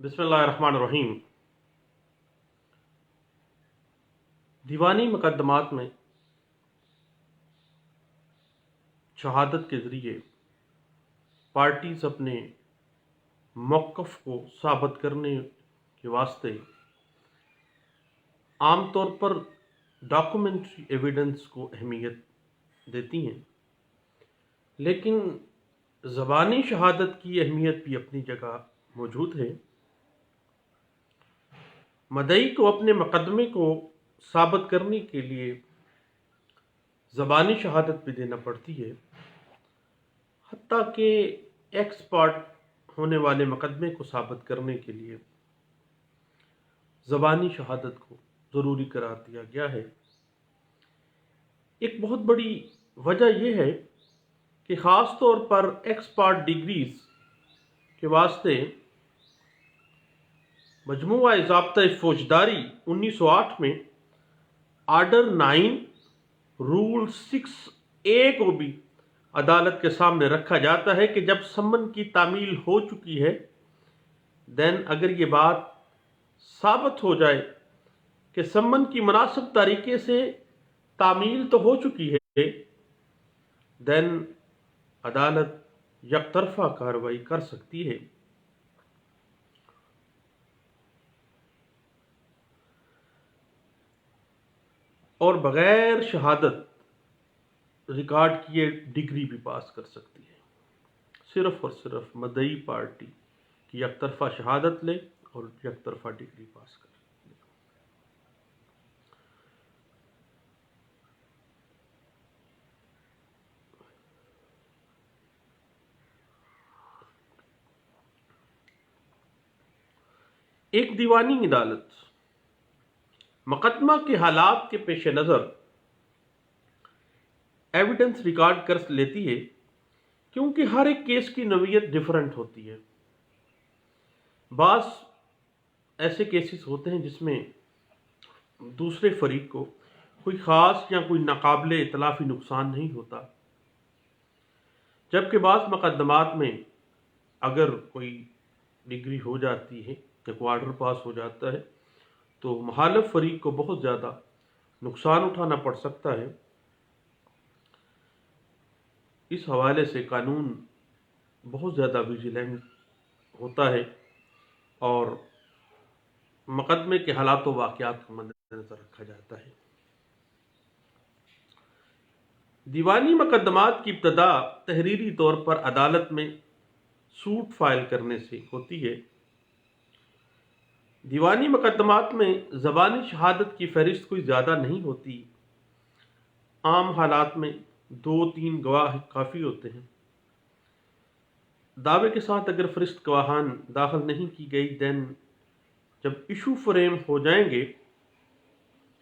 بسم اللہ الرحمن الرحیم۔ دیوانی مقدمات میں شہادت کے ذریعے پارٹیز اپنے موقف کو ثابت کرنے کے واسطے عام طور پر ڈاکومنٹری ایویڈنس کو اہمیت دیتی ہیں، لیکن زبانی شہادت کی اہمیت بھی اپنی جگہ موجود ہے۔ مدعی کو اپنے مقدمے کو ثابت کرنے کے لیے زبانی شہادت بھی دینا پڑتی ہے، حتیٰ کہ ایکس پارٹ ہونے والے مقدمے کو ثابت کرنے کے لیے زبانی شہادت کو ضروری قرار دیا گیا ہے۔ ایک بہت بڑی وجہ یہ ہے کہ خاص طور پر ایکس پارٹ ڈگریز کے واسطے مجموعہ ضابطۂ فوجداری 1908 میں آرڈر 9 رول 6A کو بھی عدالت کے سامنے رکھا جاتا ہے کہ جب سمن کی تعمیل ہو چکی ہے دین اگر یہ بات ثابت ہو جائے کہ سمن کی مناسب طریقے سے تعمیل تو ہو چکی ہے دین عدالت یک طرفہ کارروائی کر سکتی ہے۔ اور بغیر شہادت ریکارڈ کیے ڈگری بھی پاس کر سکتی ہے، صرف اور صرف مدعی پارٹی کی یک طرفہ شہادت لے اور یک طرفہ ڈگری پاس کرے۔ ایک دیوانی عدالت مقدمہ کے حالات کے پیش نظر ایویڈنس ریکارڈ کر لیتی ہے، کیونکہ ہر ایک کیس کی نوعیت ڈیفرنٹ ہوتی ہے۔ بعض ایسے کیسز ہوتے ہیں جس میں دوسرے فریق کو کوئی خاص یا کوئی ناقابل اتلافی نقصان نہیں ہوتا، جبکہ بعض مقدمات میں اگر کوئی ڈگری ہو جاتی ہے یا کوئی آرڈر پاس ہو جاتا ہے تو مخالف فریق کو بہت زیادہ نقصان اٹھانا پڑ سکتا ہے۔ اس حوالے سے قانون بہت زیادہ ویجیلنٹ ہوتا ہے اور مقدمے کے حالات و واقعات کو مد نظر رکھا جاتا ہے۔ دیوانی مقدمات کی ابتدا تحریری طور پر عدالت میں سوٹ فائل کرنے سے ہوتی ہے۔ دیوانی مقدمات میں زبانی شہادت کی فہرست کوئی زیادہ نہیں ہوتی، عام حالات میں 2-3 گواہ کافی ہوتے ہیں۔ دعوے کے ساتھ اگر فہرست گواہان داخل نہیں کی گئی دین جب ایشو فریم ہو جائیں گے،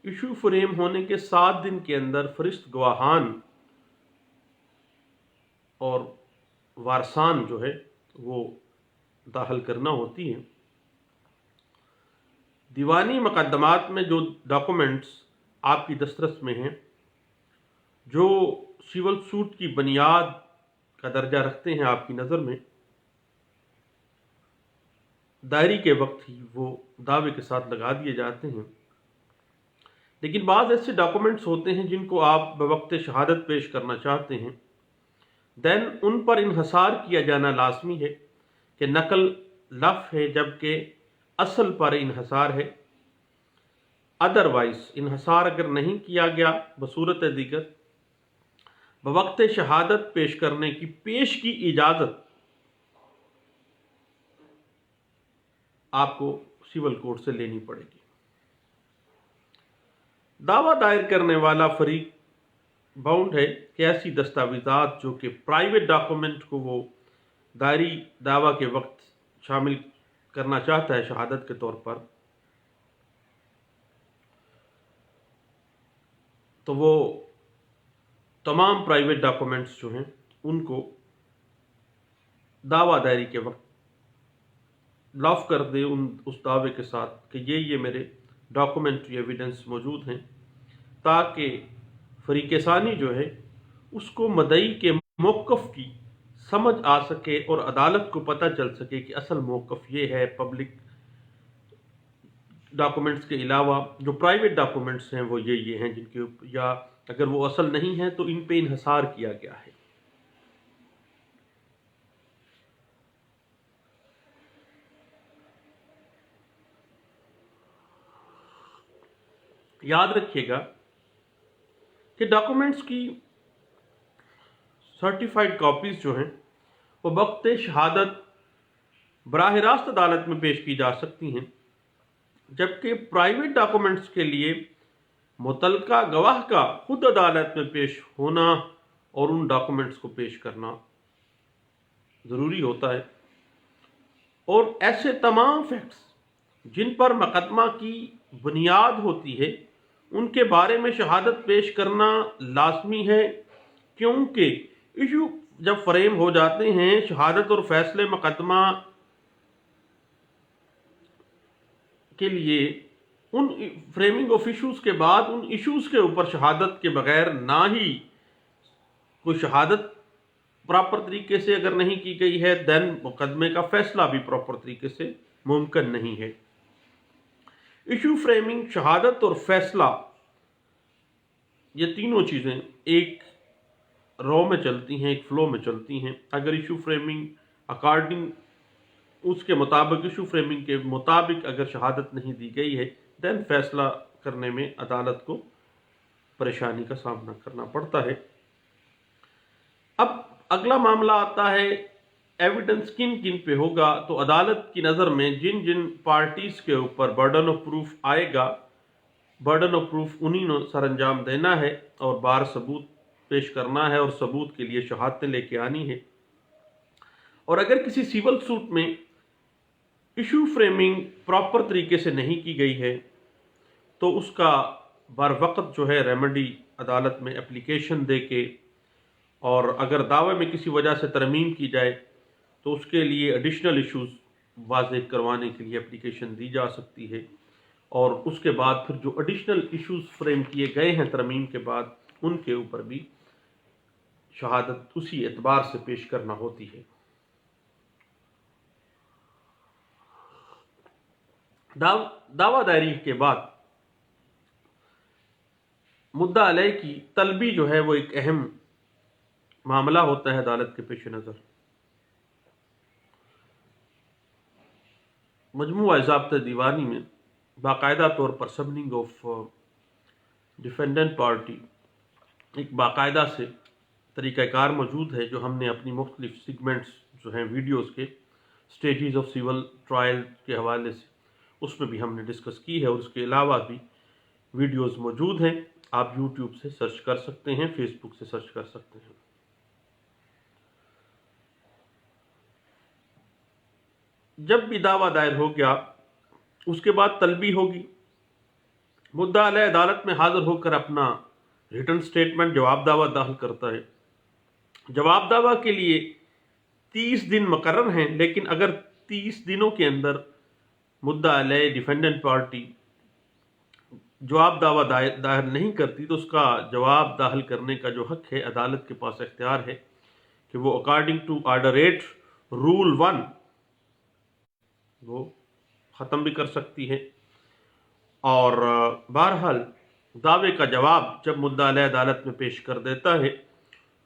ایشو فریم ہونے کے 7 دن کے اندر فہرست گواہان اور وارثان جو ہے وہ داخل کرنا ہوتی ہیں۔ دیوانی مقدمات میں جو ڈاکومنٹس آپ کی دسترس میں ہیں، جو سول سوٹ کی بنیاد کا درجہ رکھتے ہیں آپ کی نظر میں، دائری کے وقت ہی وہ دعوے کے ساتھ لگا دیے جاتے ہیں، لیکن بعض ایسے ڈاکومنٹس ہوتے ہیں جن کو آپ بوقت شہادت پیش کرنا چاہتے ہیں دین ان پر انحصار کیا جانا لازمی ہے کہ نقل لف ہے جبکہ اصل پر انحصار ہے۔ ادروائز انحصار اگر نہیں کیا گیا بصورت دیگر بوقت شہادت پیش کرنے کی پیش کی اجازت آپ کو سول کورٹ سے لینی پڑے گی۔ دعویٰ دائر کرنے والا فریق باؤنڈ ہے کہ ایسی دستاویزات جو کہ پرائیویٹ ڈاکومنٹ کو وہ دائری دعویٰ کے وقت شامل کرنا چاہتا ہے شہادت کے طور پر، تو وہ تمام پرائیویٹ ڈاکومنٹس جو ہیں ان کو دعویٰ دائری کے وقت لاف کر دے اس دعوے کے ساتھ کہ یہ میرے ڈاکومنٹری ایویڈنس موجود ہیں، تاکہ فریق ثانی جو ہے اس کو مدعی کے موقف کی سمجھ آ سکے اور عدالت کو پتہ چل سکے کہ اصل موقف یہ ہے، پبلک ڈاکومنٹس کے علاوہ جو پرائیویٹ ڈاکومنٹس ہیں وہ یہ ہیں جن کے یا اگر وہ اصل نہیں ہیں تو ان پہ انحصار کیا گیا ہے۔ یاد رکھیے گا کہ ڈاکومنٹس کی سرٹیفائڈ کاپیز جو ہیں وہ وقت شہادت براہ راست عدالت میں پیش کی جا سکتی ہیں، جبکہ پرائیویٹ ڈاکومنٹس کے لیے متعلقہ گواہ کا خود عدالت میں پیش ہونا اور ان ڈاکومنٹس کو پیش کرنا ضروری ہوتا ہے، اور ایسے تمام فیکٹس جن پر مقدمہ کی بنیاد ہوتی ہے ان کے بارے میں شہادت پیش کرنا لازمی ہے، کیونکہ ایشو جب فریم ہو جاتے ہیں شہادت اور فیصلے مقدمہ کے لیے ان فریمنگ آف ایشوز کے بعد ان ایشوز کے اوپر شہادت کے بغیر نہ ہی کوئی شہادت پراپر طریقے سے اگر نہیں کی گئی ہے دین مقدمے کا فیصلہ بھی پراپر طریقے سے ممکن نہیں ہے۔ ایشو فریمنگ، شہادت اور فیصلہ، یہ تینوں چیزیں ایک رو میں چلتی ہیں، ایک فلو میں چلتی ہیں۔ اگر ایشو فریمنگ اکارڈنگ اس کے مطابق ایشو فریمنگ کے مطابق اگر شہادت نہیں دی گئی ہے دین فیصلہ کرنے میں عدالت کو پریشانی کا سامنا کرنا پڑتا ہے۔ اب اگلا معاملہ آتا ہے ایویڈنس کن کن پہ ہوگا، تو عدالت کی نظر میں جن جن پارٹیز کے اوپر برڈن آف پروف آئے گا، برڈن آف پروف انہیں نے سر انجام دینا ہے اور بار ثبوت پیش کرنا ہے اور ثبوت کے لیے شہادتیں لے کے آنی ہے۔ اور اگر کسی سیول سوٹ میں ایشو فریمنگ پراپر طریقے سے نہیں کی گئی ہے تو اس کا بر وقت جو ہے ریمیڈی عدالت میں اپلیکیشن دے کے، اور اگر دعوے میں کسی وجہ سے ترمیم کی جائے تو اس کے لیے ایڈیشنل ایشوز واضح کروانے کے لیے اپلیکیشن دی جا سکتی ہے، اور اس کے بعد پھر جو ایڈیشنل ایشوز فریم کیے گئے ہیں ترمیم کے بعد ان کے اوپر بھی شہادت اسی اعتبار سے پیش کرنا ہوتی ہے۔ دعویٰ دائری کے بعد مدعا علیہ کی طلبی جو ہے وہ ایک اہم معاملہ ہوتا ہے عدالت کے پیش نظر۔ مجموعہ ضابطہ دیوانی میں باقاعدہ طور پر سمننگ آف ڈیفینڈنٹ پارٹی ایک باقاعدہ سے طریقہ کار موجود ہے جو ہم نے اپنی مختلف سیگمنٹس جو ہیں ویڈیوز کے سٹیجز آف سیول ٹرائل کے حوالے سے اس میں بھی ہم نے ڈسکس کی ہے، اور اس کے علاوہ بھی ویڈیوز موجود ہیں، آپ یوٹیوب سے سرچ کر سکتے ہیں، فیس بک سے سرچ کر سکتے ہیں۔ جب بھی دعویٰ دائر ہو گیا اس کے بعد طلبی ہوگی، مدعا علیہ عدالت میں حاضر ہو کر اپنا ریٹن سٹیٹمنٹ جواب دعویٰ داخل کرتا ہے۔ جواب دعویٰ کے لیے 30 دن مقرر ہیں، لیکن اگر 30 دنوں کے اندر مدعا علیہ ڈیفینڈنٹ پارٹی جواب دعویٰ دائر نہیں کرتی تو اس کا جواب داخل کرنے کا جو حق ہے عدالت کے پاس اختیار ہے کہ وہ اکارڈنگ ٹو آرڈر 8 رول 1 وہ ختم بھی کر سکتی ہے۔ اور بہرحال دعوے کا جواب جب مدعا علیہ عدالت میں پیش کر دیتا ہے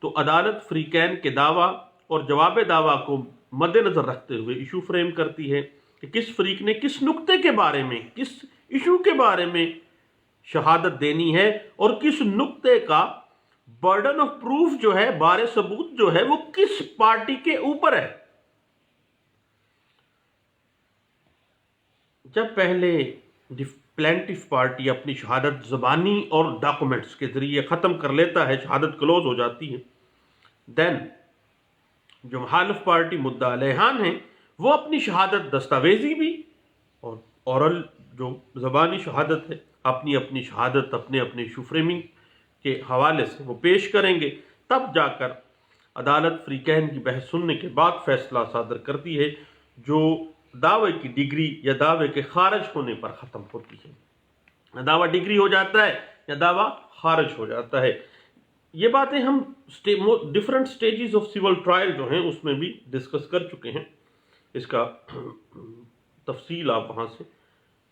تو عدالت فریقین کے دعویٰ اور جواب دعویٰ کو مد نظر رکھتے ہوئے ایشو فریم کرتی ہے کہ کس فریق نے کس نقطے کے بارے میں، کس ایشو کے بارے میں شہادت دینی ہے، اور کس نقطے کا برڈن آف پروف جو ہے، بار ثبوت جو ہے وہ کس پارٹی کے اوپر ہے۔ جب پہلے پلینٹف پارٹی اپنی شہادت زبانی اور ڈاکومنٹس کے ذریعے ختم کر لیتا ہے، شہادت کلوز ہو جاتی ہے، دین جو مخالف پارٹی مدعا علیہان ہیں وہ اپنی شہادت دستاویزی بھی اور اورل جو زبانی شہادت ہے اپنی شہادت اپنے ایشو فریمنگ کے حوالے سے وہ پیش کریں گے، تب جا کر عدالت فریقین کی بحث سننے کے بعد فیصلہ صادر کرتی ہے جو دعوے کی ڈگری یا دعوے کے خارج ہونے پر ختم ہوتی ہے۔ دعویٰ ڈگری ہو جاتا ہے یا دعویٰ خارج ہو جاتا ہے۔ یہ باتیں ہم different stages of civil trial جو ہیں اس میں بھی ڈسکس کر چکے ہیں، اس کا تفصیل آپ وہاں سے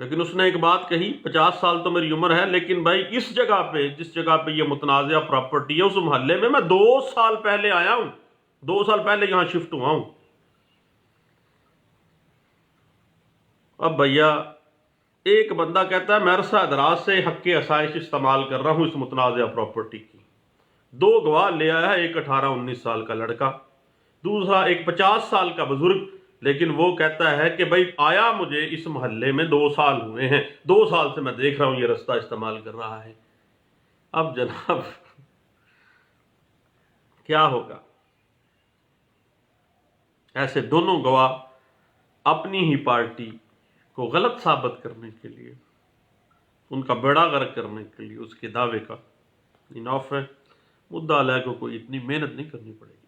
لیکن اس نے ایک بات کہی، 50 سال تو میری عمر ہے، لیکن بھائی اس جگہ پہ جس جگہ پہ یہ متنازعہ پراپرٹی ہے اس محلے میں 2 سال پہلے آیا ہوں، 2 سال پہلے یہاں شفٹ ہوا ہوں۔ اب بھیا ایک بندہ کہتا ہے میں عرصہ دراز سے حق آسائش استعمال کر رہا ہوں اس متنازعہ پراپرٹی کی، 2 گواہ لے آیا ہے، ایک 18-19 سال کا لڑکا، دوسرا ایک 50 سال کا بزرگ، لیکن وہ کہتا ہے کہ بھائی آیا مجھے اس محلے میں 2 سال ہوئے ہیں، 2 سال سے میں دیکھ رہا ہوں یہ رستہ استعمال کر رہا ہے۔ اب جناب کیا ہوگا؟ ایسے دونوں گواہ اپنی ہی پارٹی کو غلط ثابت کرنے کے لیے، ان کا بیڑا غرق کرنے کے لیے اس کے دعوے کا اناف ہے، مدعا علیہ کو کوئی اتنی محنت نہیں کرنی پڑے گی۔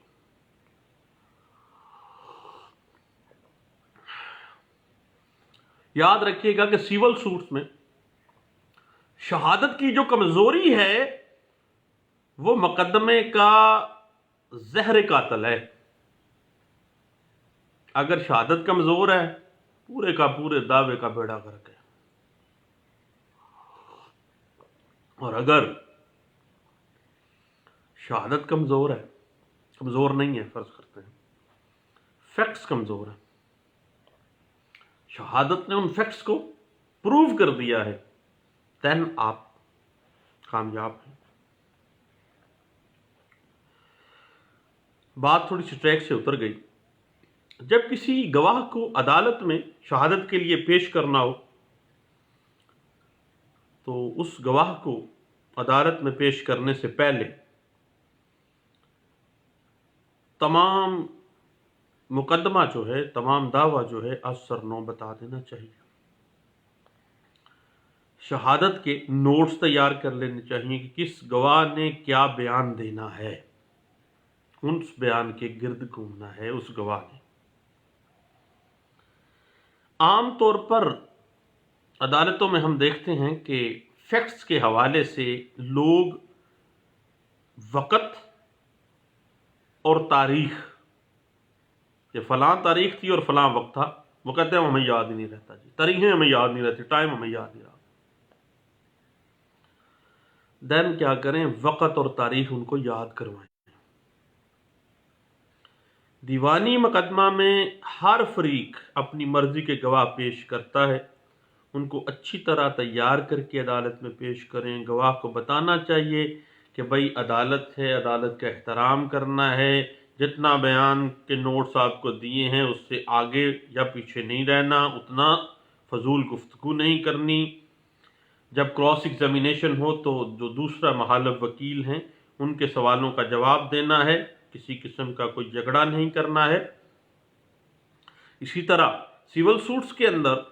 یاد رکھیے گا کہ سیول سوٹس میں شہادت کی جو کمزوری ہے وہ مقدمے کا زہر قاتل ہے۔ اگر شہادت کمزور ہے پورے کا پورے دعوے کا بیڑا غرق ہے، اور اگر شہادت کمزور ہے، کمزور نہیں ہے، فرض کرتے ہیں فیکٹس کمزور ہیں، شہادت نے ان فیکٹس کو پروو کر دیا ہے، دین آپ کامیاب ہیں۔ بات تھوڑی سی ٹریک سے اتر گئی۔ جب کسی گواہ کو عدالت میں شہادت کے لیے پیش کرنا ہو تو اس گواہ کو عدالت میں پیش کرنے سے پہلے تمام مقدمہ جو ہے، تمام دعویٰ جو ہے از سر نو بتا دینا چاہیے۔ شہادت کے نوٹس تیار کر لینے چاہیے کہ کس گواہ نے کیا بیان دینا ہے، اس بیان کے گرد گھومنا ہے اس گواہ نے۔ عام طور پر عدالتوں میں ہم دیکھتے ہیں کہ فیکٹس کے حوالے سے لوگ وقت اور تاریخ، کہ فلاں تاریخ تھی اور فلاں وقت تھا، وہ کہتے ہیں ہمیں یاد ہی نہیں رہتا جی، تاریخیں ہمیں یاد نہیں رہتی، ٹائم ہمیں یاد نہیں رہتا۔ دین کیا کریں؟ وقت اور تاریخ ان کو یاد کروائیں۔ دیوانی مقدمہ میں ہر فریق اپنی مرضی کے گواہ پیش کرتا ہے، ان کو اچھی طرح تیار کر کے عدالت میں پیش کریں۔ گواہ کو بتانا چاہیے کہ بھائی عدالت ہے، عدالت کا احترام کرنا ہے، جتنا بیان کے نوٹس آپ کو دیے ہیں اس سے آگے یا پیچھے نہیں رہنا، اتنا فضول گفتگو نہیں کرنی۔ جب کراس ایگزامینیشن ہو تو جو دوسرا مخالف وکیل ہیں ان کے سوالوں کا جواب دینا ہے، کسی قسم کا کوئی جھگڑا نہیں کرنا ہے۔ اسی طرح سیول سوٹس کے اندر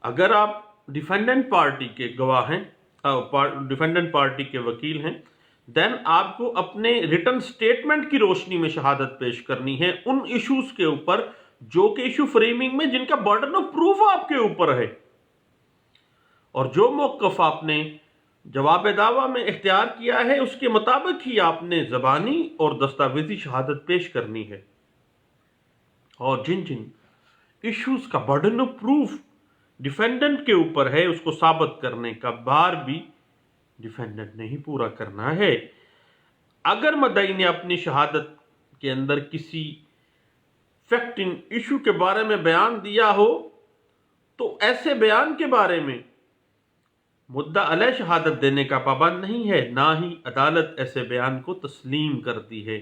اگر آپ ڈیفینڈنٹ پارٹی کے گواہ ہیں، ڈیفینڈنٹ پارٹی کے وکیل ہیں، دین آپ کو اپنے ریٹن سٹیٹمنٹ کی روشنی میں شہادت پیش کرنی ہے ان ایشوز کے اوپر جو کہ ایشو فریمنگ میں جن کا برڈن آف پروف آپ کے اوپر ہے، اور جو موقف آپ نے جواب دعویٰ میں اختیار کیا ہے اس کے مطابق ہی آپ نے زبانی اور دستاویزی شہادت پیش کرنی ہے۔ اور جن ایشوز کا برڈن آف پروف ڈیفینڈنٹ کے اوپر ہے اس کو ثابت کرنے کا بار بھی ڈیفینڈنٹ نے ہی پورا کرنا ہے۔ اگر مدعی نے اپنی شہادت کے اندر کسی فیکٹ ان ایشو کے بارے میں بیان دیا ہو تو ایسے بیان کے بارے میں مدعا علیہ شہادت دینے کا پابند نہیں ہے، نہ ہی عدالت ایسے بیان کو تسلیم کرتی ہے۔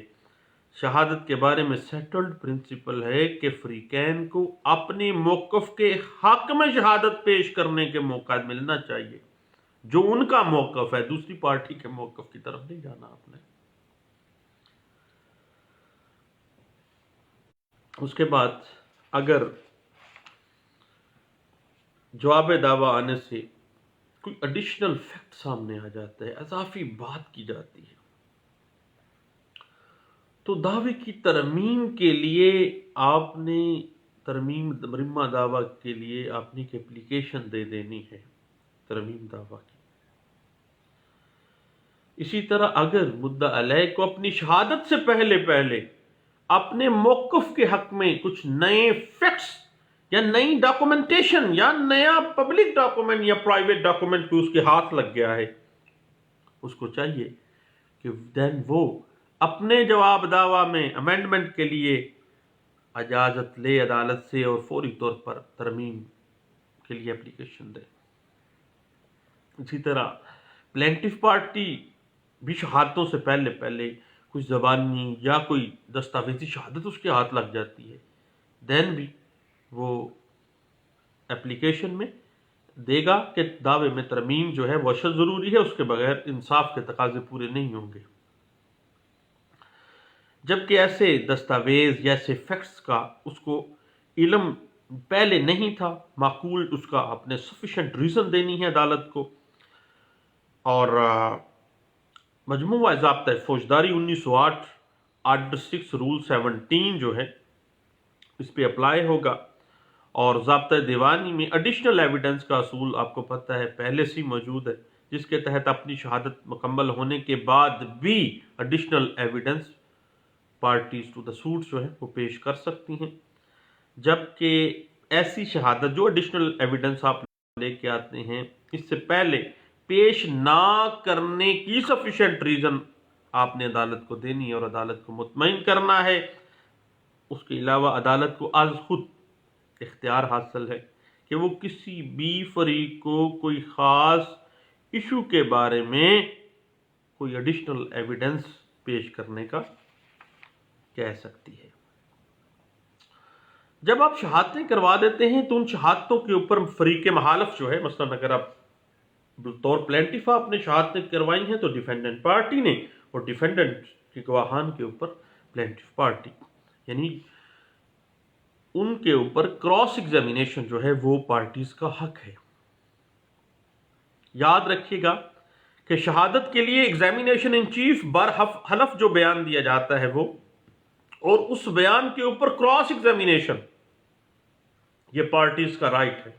شہادت کے بارے میں سیٹلڈ پرنسپل ہے کہ فریقین کو اپنے موقف کے حق میں شہادت پیش کرنے کے موقع ملنا چاہیے، جو ان کا موقف ہے، دوسری پارٹی کے موقف کی طرف نہیں جانا آپ نے۔ اس کے بعد اگر جواب دعویٰ آنے سے کوئی ایڈیشنل فیکٹ سامنے آ جاتا ہے، اضافی بات کی جاتی ہے، تو دعوے کی ترمیم کے لیے آپ نے ترمیم دعویٰ کے لیے آپ نے ایک اپلیکیشن دے دینی ہے ترمیم دعویٰ کی۔ اسی طرح اگر مدعا علیہ کو اپنی شہادت سے پہلے اپنے موقف کے حق میں کچھ نئے فیکٹس یا نئی ڈاکومنٹیشن یا نیا پبلک ڈاکومنٹ یا پرائیویٹ ڈاکومنٹ کو اس کے ہاتھ لگ گیا ہے، اس کو چاہیے کہ دین وہ اپنے جواب دعویٰ میں امینڈمنٹ کے لیے اجازت لے عدالت سے اور فوری طور پر ترمیم کے لیے اپلیکیشن دے۔ اسی طرح پلینٹف پارٹی بھی شہادتوں سے پہلے کچھ زبانی یا کوئی دستاویزی شہادت اس کے ہاتھ لگ جاتی ہے، دین بھی وہ اپلیکیشن میں دے گا کہ دعوے میں ترمیم جو ہے وہ اشد ضروری ہے، اس کے بغیر انصاف کے تقاضے پورے نہیں ہوں گے۔ جبکہ ایسے دستاویز یا ایسے فیکٹس کا اس کو علم پہلے نہیں تھا، معقول اس کا اپنے سفیشینٹ ریزن دینی ہے عدالت کو۔ اور مجموعہ ضابطہ فوجداری 1908 آرڈر 6 رول 17 جو ہے اس پہ اپلائی ہوگا، اور ضابطہ دیوانی میں ایڈیشنل ایویڈنس کا اصول آپ کو پتہ ہے پہلے سے موجود ہے، جس کے تحت اپنی شہادت مکمل ہونے کے بعد بھی additional evidence parties to the suit جو ہے وہ پیش کر سکتی ہیں۔ جبکہ ایسی شہادت جو ایڈیشنل ایویڈنس آپ لے کے آتے ہیں اس سے پہلے پیش نہ کرنے کی سفیشینٹ ریزن آپ نے عدالت کو دینی ہے اور عدالت کو مطمئن کرنا ہے۔ اس کے علاوہ عدالت کو از خود اختیار حاصل ہے کہ وہ کسی بھی فریق کو کوئی خاص ایشو کے بارے میں کوئی ایڈیشنل ایویڈنس پیش کرنے کا کہہ سکتی ہے۔ جب آپ شہادتیں کروا دیتے ہیں تو ان شہادتوں کے اوپر فریق مخالف جو ہے، مثلا اگر آپ بطور پلینٹف آپ نے شہادتیں کروائی ہیں تو ڈیفینڈنٹ پارٹی نے، اور ڈیفینڈنٹ کے گواہان کے اوپر پلینٹف پارٹی، یعنی ان کے اوپر کراس ایگزامینیشن جو ہے وہ پارٹیز کا حق ہے۔ یاد رکھیے گا کہ شہادت کے لیے ایگزامینیشن ان چیف برحلف جو بیان دیا جاتا ہے وہ، اور اس بیان کے اوپر کراس ایگزامینیشن یہ پارٹیز کا رائٹ ہے۔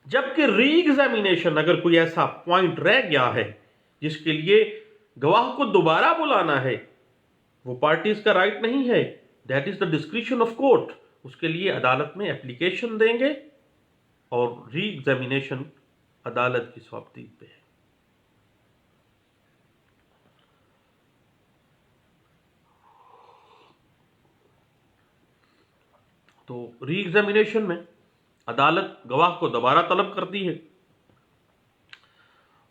جبکہ ری ایگزامینیشن اگر کوئی ایسا پوائنٹ رہ گیا ہے جس کے لیے گواہ کو دوبارہ بلانا ہے، وہ پارٹیز کا رائٹ نہیں ہے، that is the discretion of court. اس کے لیے عدالت میں اپلیکیشن دیں گے اور ری ایگزامینیشن عدالت کی ثوابدید پہ ہے۔ تو ری ایگزامینیشن میں عدالت گواہ کو دوبارہ طلب کرتی ہے،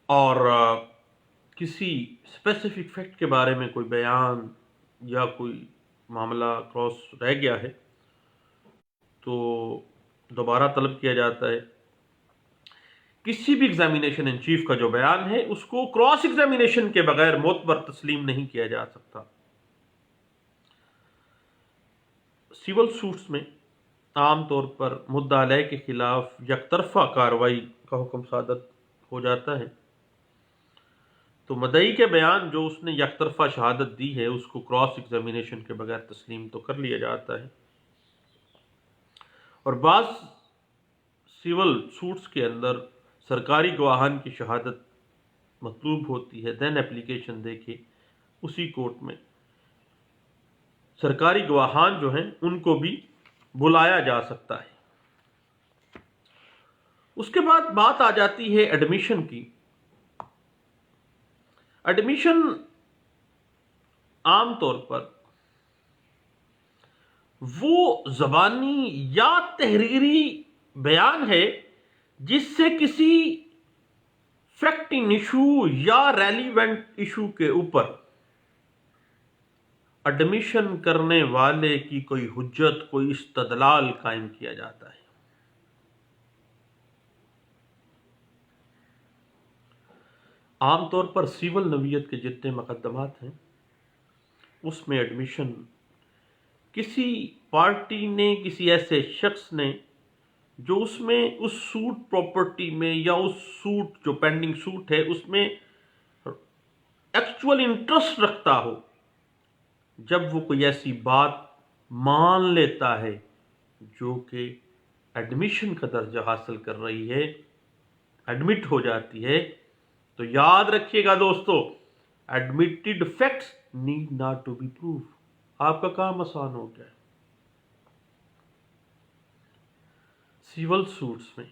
اور کسی اسپیسیفک فیکٹ کے بارے میں کوئی بیان یا کوئی معاملہ کراس رہ گیا ہے تو دوبارہ طلب کیا جاتا ہے۔ کسی بھی ایگزامینیشن ان چیف کا جو بیان ہے اس کو کراس ایگزامینیشن کے بغیر معتبر تسلیم نہیں کیا جا سکتا۔ سول سوٹس میں عام طور پر مدعا علیہ کے خلاف یک طرفہ کارروائی کا حکم صادر ہو جاتا ہے، تو مدعی کے بیان جو اس نے یک طرفہ شہادت دی ہے اس کو کراس ایگزامینیشن کے بغیر تسلیم تو کر لیا جاتا ہے۔ اور بعض سول سوٹس کے اندر سرکاری گواہان کی شہادت مطلوب ہوتی ہے، دین اپلیکیشن دے کے اسی کورٹ میں سرکاری گواہان جو ہیں ان کو بھی بلایا جا سکتا ہے۔ اس کے بعد بات آ جاتی ہے ایڈمیشن کی۔ ایڈمیشن عام طور پر وہ زبانی یا تحریری بیان ہے جس سے کسی فیکٹنگ ایشو یا ریلیونٹ ایشو کے اوپر ایڈمیشن کرنے والے کی کوئی حجت، کوئی استدلال قائم کیا جاتا ہے۔ عام طور پر سول نوعیت کے جتنے مقدمات ہیں اس میں ایڈمیشن کسی پارٹی نے، کسی ایسے شخص نے جو اس میں اس سوٹ پراپرٹی میں یا اس سوٹ جو پینڈنگ سوٹ ہے اس میں ایکچوئل انٹرسٹ رکھتا ہو، جب وہ کوئی ایسی بات مان لیتا ہے جو کہ ایڈمیشن کا درجہ حاصل کر رہی ہے، ایڈمٹ ہو جاتی ہے، تو یاد رکھیے گا دوستو، admitted facts need not to be proof. آپ کا کام آسان ہو گیا ہے۔ سول سوٹس میں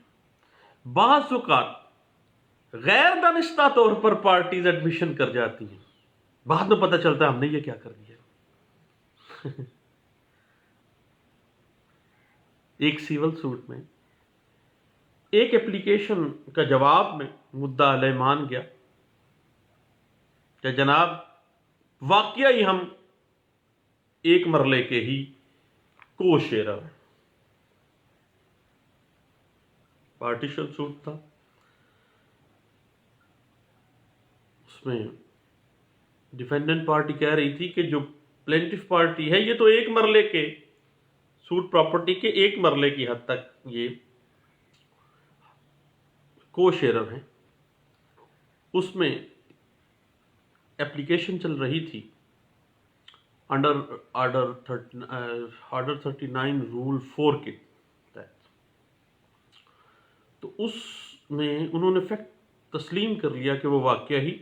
بعض اوقات غیر دانستہ طور پر پارٹیز ایڈمیشن کر جاتی ہیں، بعد میں پتہ چلتا ہے ہم نے یہ کیا کر دیا۔ ایک سول سوٹ میں ایک اپلیکیشن کا جواب میں مدعا علیہ مان گیا کہ جناب واقعی ہم ایک مرلے کے ہی کو شیئرر ہیں۔ پارٹیشن سوٹ تھا، اس میں ڈیفینڈنٹ پارٹی کہہ رہی تھی کہ جو پلینٹف پارٹی ہے یہ تو ایک مرلے کے سوٹ پراپرٹی کے ایک مرلے کی حد تک یہ کو شیئرر ہیں۔ اس میں اپلیکیشن چل رہی تھی آرڈر 39 رول 4 کے تحت، تو اس میں انہوں نے فیکٹ تسلیم کر لیا کہ وہ واقعہ ہی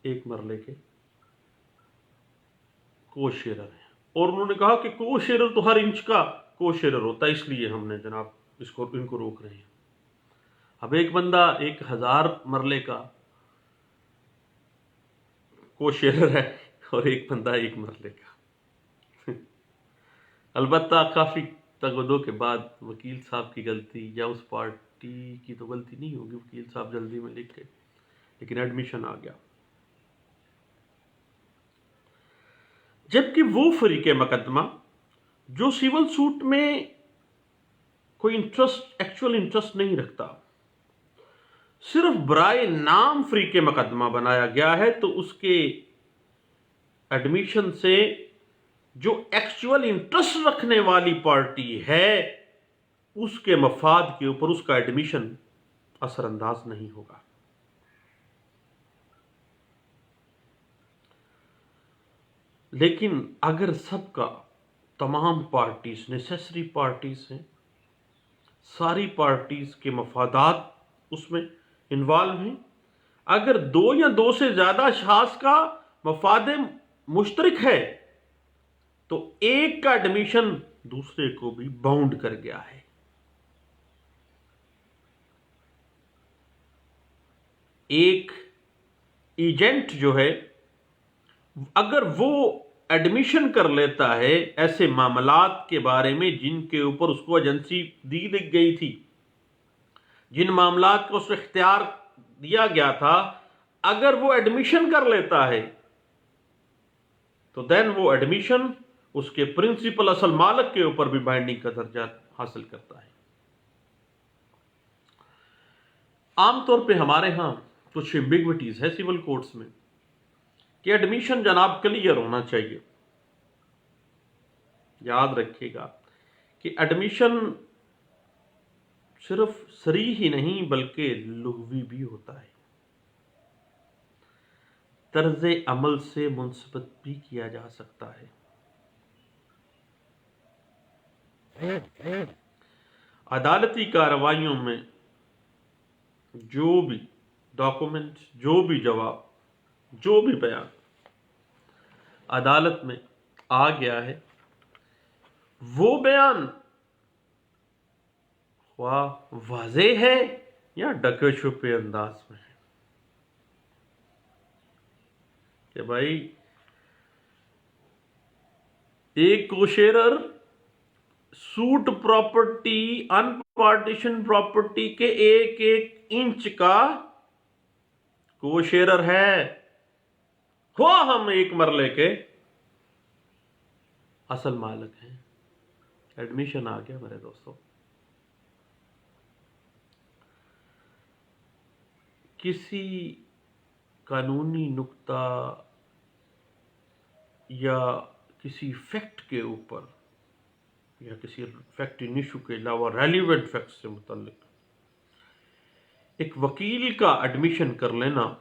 ایک مرلے کے کو شیئرر ہیں، اور انہوں نے کہا کہ کو شیئرر تو ہر انچ کا کو شیئرر ہوتا ہے، اس لیے ہم نے جناب ان کو روک رہے ہیں۔ اب ایک بندہ 1000 مرلے کا کو شیئرر ہے اور ایک بندہ ایک مرلے کا۔ البتہ کافی تگدو کے بعد وکیل صاحب کی غلطی یا اس پارٹی کی تو غلطی نہیں ہوگی، وکیل صاحب جلدی میں لکھ کے، لیکن ایڈمیشن آ گیا۔ جبکہ وہ فریق مقدمہ جو سول سوٹ میں کوئی ایکچوئل انٹرسٹ نہیں رکھتا، صرف برائے نام فریق مقدمہ بنایا گیا ہے، تو اس کے ایڈمیشن سے جو ایکچوئل انٹرسٹ رکھنے والی پارٹی ہے اس کے مفاد کے اوپر اس کا ایڈمیشن اثر انداز نہیں ہوگا۔ لیکن اگر سب کا تمام پارٹیز نیسیسری پارٹیز ہیں، ساری پارٹیز کے مفادات اس میں انوالو ہیں، اگر دو یا دو سے زیادہ اشخاص کا مفاد مشترک ہے تو ایک کا ایڈمیشن دوسرے کو بھی باؤنڈ کر گیا ہے۔ ایک ایجنٹ جو ہے اگر وہ ایڈمیشن کر لیتا ہے ایسے معاملات کے بارے میں جن کے اوپر اس کو ایجنسی دی گئی تھی، جن معاملات کو اس کو اختیار دیا گیا تھا، اگر وہ ایڈمیشن کر لیتا ہے تو دین وہ ایڈمیشن اس کے پرنسپل اصل مالک کے اوپر بھی بائنڈنگ کا درجہ حاصل کرتا ہے۔ عام طور پہ ہمارے ہاں کچھ ایمبیگوٹیز ہے سول کورٹس میں کہ ایڈمیشن جناب کلیئر ہونا چاہیے۔ یاد رکھیے گا کہ ایڈمیشن صرف صریح ہی نہیں بلکہ لغوی بھی ہوتا ہے، طرز عمل سے منسبت بھی کیا جا سکتا ہے۔ عدالتی کارروائیوں میں جو بھی ڈاکومنٹ، جو بھی جواب، جو بھی بیان عدالت میں آ گیا ہے، وہ بیان واضح ہے یا ڈکے چھپے انداز میں ہے کہ بھائی ایک کو شیئرر سوٹ پراپرٹی ان پارٹیشن پراپرٹی کے ایک انچ کا کو شیئرر ہے، خواہ ہم ایک مرلے کے اصل مالک ہیں۔ ایڈمیشن آ گیا میرے دوستوں۔ کسی قانونی نکتہ یا کسی فیکٹ کے اوپر یا کسی فیکٹ ایشو کے علاوہ ریلیونٹ فیکٹ سے متعلق ایک وکیل کا ایڈمیشن کر لینا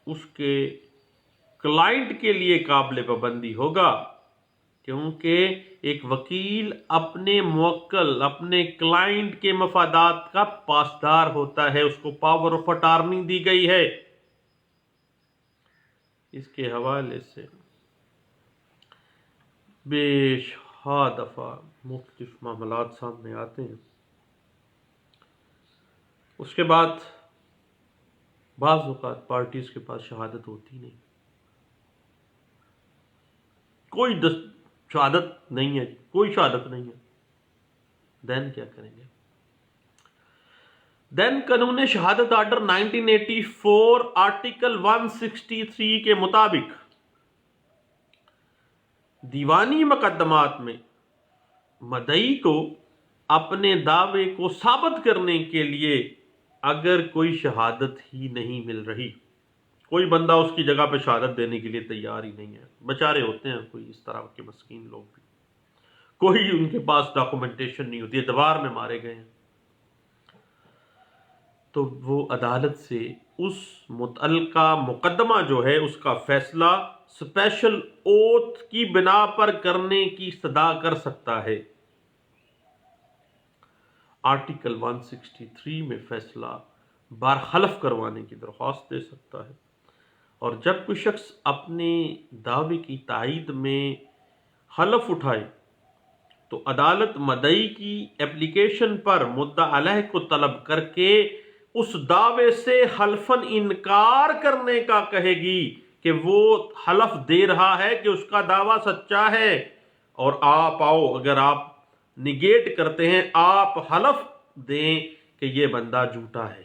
اس کے کلائنٹ کے لیے قابل پابندی ہوگا، کیونکہ ایک وکیل اپنے موکل، اپنے کلائنٹ کے مفادات کا پاسدار ہوتا ہے، اس کو پاور آف اٹارنی دی گئی ہے۔ اس کے حوالے سے دفعہ دفعہ مختلف معاملات سامنے آتے ہیں، اس کے بعد بعض اوقات پارٹیز کے پاس شہادت ہوتی نہیں، کوئی شہادت نہیں ہے، کوئی شہادت نہیں ہے، دین کیا کریں گے؟ دین قانون شہادت آرڈر 1984 آرٹیکل 163 کے مطابق دیوانی مقدمات میں مدعی کو اپنے دعوے کو ثابت کرنے کے لیے اگر کوئی شہادت ہی نہیں مل رہی، کوئی بندہ اس کی جگہ پہ شہادت دینے کے لیے تیار ہی نہیں ہے، بیچارے ہوتے ہیں کوئی اس طرح کے مسکین لوگ بھی، کوئی ان کے پاس ڈاکومنٹیشن نہیں ہوتی ہے، دیوار میں مارے گئے ہیں، تو وہ عدالت سے اس متعلقہ مقدمہ جو ہے اس کا فیصلہ اسپیشل اوتھ کی بنا پر کرنے کی استدعا کر سکتا ہے۔ آرٹیکل 163 میں فیصلہ برخلاف کروانے کی درخواست دے سکتا ہے، اور جب کوئی شخص اپنے دعوے کی تائید میں حلف اٹھائے تو عدالت مدعی کی اپلیکیشن پر مدعا علیہ کو طلب کر کے اس دعوے سے حلفاً انکار کرنے کا کہے گی کہ وہ حلف دے رہا ہے کہ اس کا دعویٰ سچا ہے، اور آپ آؤ، اگر آپ نگیٹ کرتے ہیں، آپ حلف دیں کہ یہ بندہ جھوٹا ہے،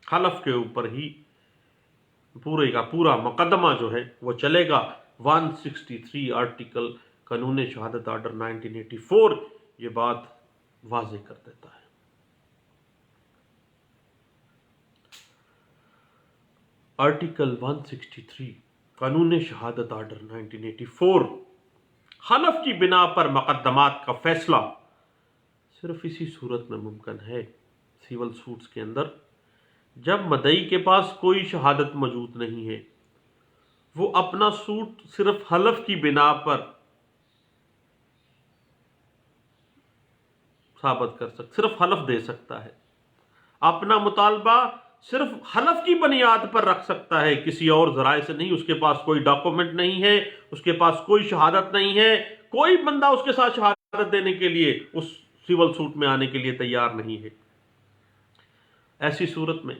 حلف کے اوپر ہی پورے کا پورا مقدمہ جو ہے وہ چلے گا۔ 163 آرٹیکل قانون شہادت آرڈر 1984 یہ بات واضح کر دیتا ہے۔ آرٹیکل 163 قانون شہادت آرڈر 1984 حلف کی بنا پر مقدمات کا فیصلہ صرف اسی صورت میں ممکن ہے سیول سوٹس کے اندر جب مدعی کے پاس کوئی شہادت موجود نہیں ہے، وہ اپنا سوٹ صرف حلف کی بنا پر ثابت کر سکتا، صرف حلف دے سکتا ہے، اپنا مطالبہ صرف حلف کی بنیاد پر رکھ سکتا ہے، کسی اور ذرائع سے نہیں۔ اس کے پاس کوئی ڈاکومنٹ نہیں ہے، اس کے پاس کوئی شہادت نہیں ہے، کوئی بندہ اس کے ساتھ شہادت دینے کے لیے اس سیول سوٹ میں آنے کے لیے تیار نہیں ہے۔ ایسی صورت میں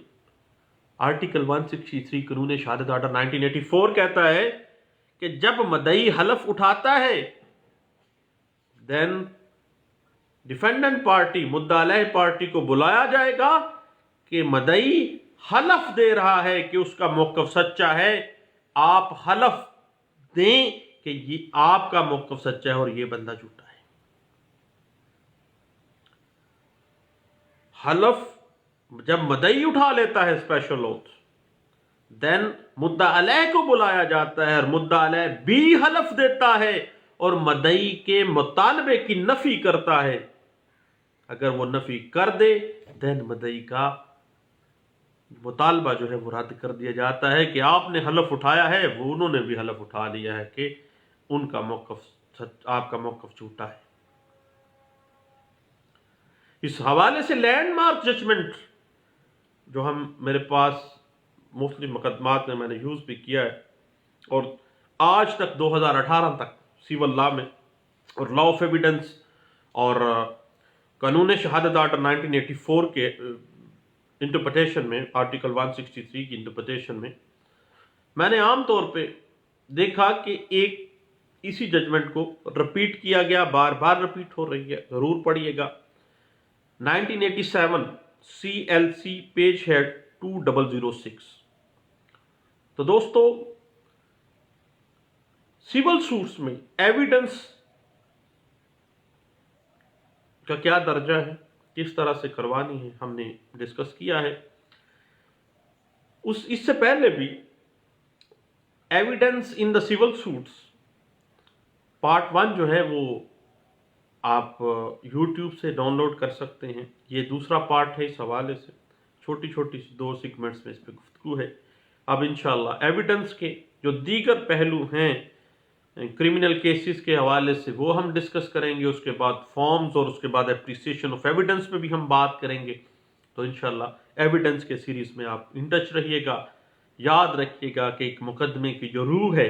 آرٹیکل 163 قانون شہادت آرڈر 1984 کہتا ہے کہ جب مدعی حلف اٹھاتا ہے دین ڈیفینڈنٹ پارٹی، مدعا علیہ پارٹی کو بلایا جائے گا کہ مدعی حلف دے رہا ہے کہ اس کا موقف سچا ہے، آپ حلف دیں کہ یہ آپ کا موقف سچا ہے اور یہ بندہ جھوٹا ہے۔ حلف جب مدعی اٹھا لیتا ہے اسپیشل اوتھ، دین مدعا علیہ کو بلایا جاتا ہے اور مدعا علیہ بھی حلف دیتا ہے اور مدعی کے مطالبے کی نفی کرتا ہے۔ اگر وہ نفی کر دے دین مدعی کا مطالبہ جو ہے وہ رد کر دیا جاتا ہے کہ آپ نے حلف اٹھایا ہے، وہ انہوں نے بھی حلف اٹھا لیا ہے کہ ان کا موقف آپ کا موقف جھوٹا ہے۔ اس حوالے سے لینڈ مارک ججمنٹ جو میرے پاس مختلف مقدمات میں نے یوز بھی کیا ہے، اور آج تک 2018 تک سیول لا میں اور لا آف ایویڈنس اور قانون شہادت آرڈر 1984 کے انٹرپریٹیشن میں، آرٹیکل 163 کی انٹرپریٹیشن میں نے عام طور پہ دیکھا کہ ایک اسی ججمنٹ کو رپیٹ کیا گیا، بار بار رپیٹ ہو رہی ہے، ضرور پڑھیے گا۔ 1987 CLC پیج ہیڈ 2006۔ تو دوستو سیول سوٹس میں ایویڈنس کا کیا درجہ ہے، کس طرح سے کروانی ہے، ہم نے ڈسکس کیا ہے۔ اس سے پہلے بھی evidence in the civil suits part 1 جو ہے وہ آپ یوٹیوب سے ڈاؤن لوڈ کر سکتے ہیں، یہ دوسرا پارٹ ہے۔ اس حوالے سے چھوٹی چھوٹی 2 سیگمنٹس میں اس پہ گفتگو ہے۔ اب انشاءاللہ ایویڈنس کے جو دیگر پہلو ہیں کرمنل کیسز کے حوالے سے وہ ہم ڈسکس کریں گے، اس کے بعد فارمز اور اس کے بعد اپریسیشن آف ایویڈنس پہ بھی ہم بات کریں گے۔ تو انشاءاللہ ایویڈنس کے سیریز میں آپ ان ٹچ رہیے گا۔ یاد رکھیے گا کہ ایک مقدمے کی جو روح ہے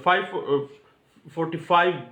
545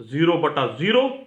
0/0